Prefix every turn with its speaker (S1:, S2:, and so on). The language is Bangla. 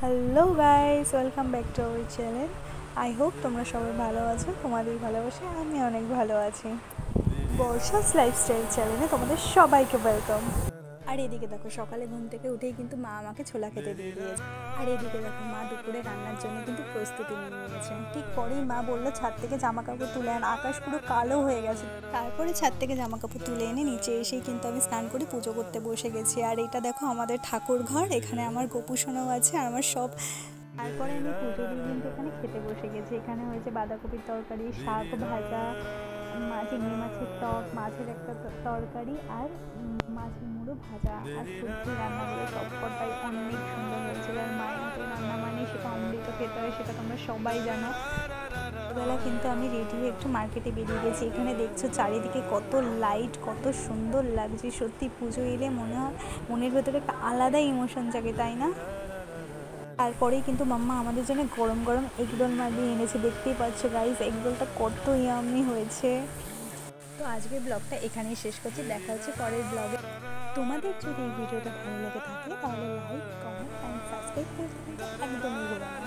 S1: Hello guys, welcome back to our channel. I hope তোমরা সবাই ভালো আছো। তোমাদের ভালোবাসায় আমি অনেক ভালো আছি। বর্ষাস লাইফস্টাইল চ্যানেলে তোমাদের সবাইকে ওয়েলকাম। আর এদিকে দেখো, সকালে ঘুম থেকে উঠেই কিন্তু মা আমাকে ছোলা খেতে দিয়ে দিয়েছে। আর এদিকে দেখো, মা দুপুরে রান্নার জন্য কিন্তু প্রস্তুতি নিয়ে নিয়েছে। ঠিক পরেই মা বললো ছাদ থেকে জামা কাপড় তুলে আন, আকাশ পুরো কালো হয়ে গেছে। তারপরে ছাদ থেকে জামা কাপড় তুলে এনে নিচে এসেই কিন্তু আমি স্নান করে পুজো করতে বসে গেছি। আর এটা দেখো আমাদের ঠাকুর ঘর, এখানে আমার গোপুসোনাও আছে আর আমার সব। তারপরে আমি পুজো দিয়ে কিন্তু এখানে খেতে বসে গেছি। এখানে হয়েছে বাঁধাকপির তরকারি, শাক ভাজা, চিংড়ি মাছের টক, মাছের একটা তরকারি আর মাছের মুড়ো ভাজা আর সবজি রান্নাগুলো সবকটাই অনেক সুন্দর হয়েছিল। আর মায়ের হাতে রান্না মানে সেটা অমৃত খেতে হয়, সেটা তোমরা সবাই জানো। বেলা কিন্তু আমি রেডি হয়ে একটু মার্কেটে বেরিয়ে গেছি। এখানে দেখছো চারিদিকে কত লাইট, কত সুন্দর লাগছে। সত্যি পুজো এলে মনে হয় মনের ভেতরে একটা আলাদা ইমোশন জাগে, তাই না? তারপরেই কিন্তু মাম্মা আমাদের জন্য গরম গরম এগরোল বানিয়ে এনেছে। দেখতেই পাচ্ছ গাইস, এগরোলটা কত ইয়াম্মি হয়েছে। তো আজকের ব্লগটা এখানেই শেষ করছি, দেখা হচ্ছে পরের ব্লগে। তোমাদের যদি এই ভিডিওটা ভালো লেগে থাকে তাহলে লাইক, কমেন্ট অ্যান্ড সাবস্ক্রাইব করতে কিন্তু একদমই ভুলো না।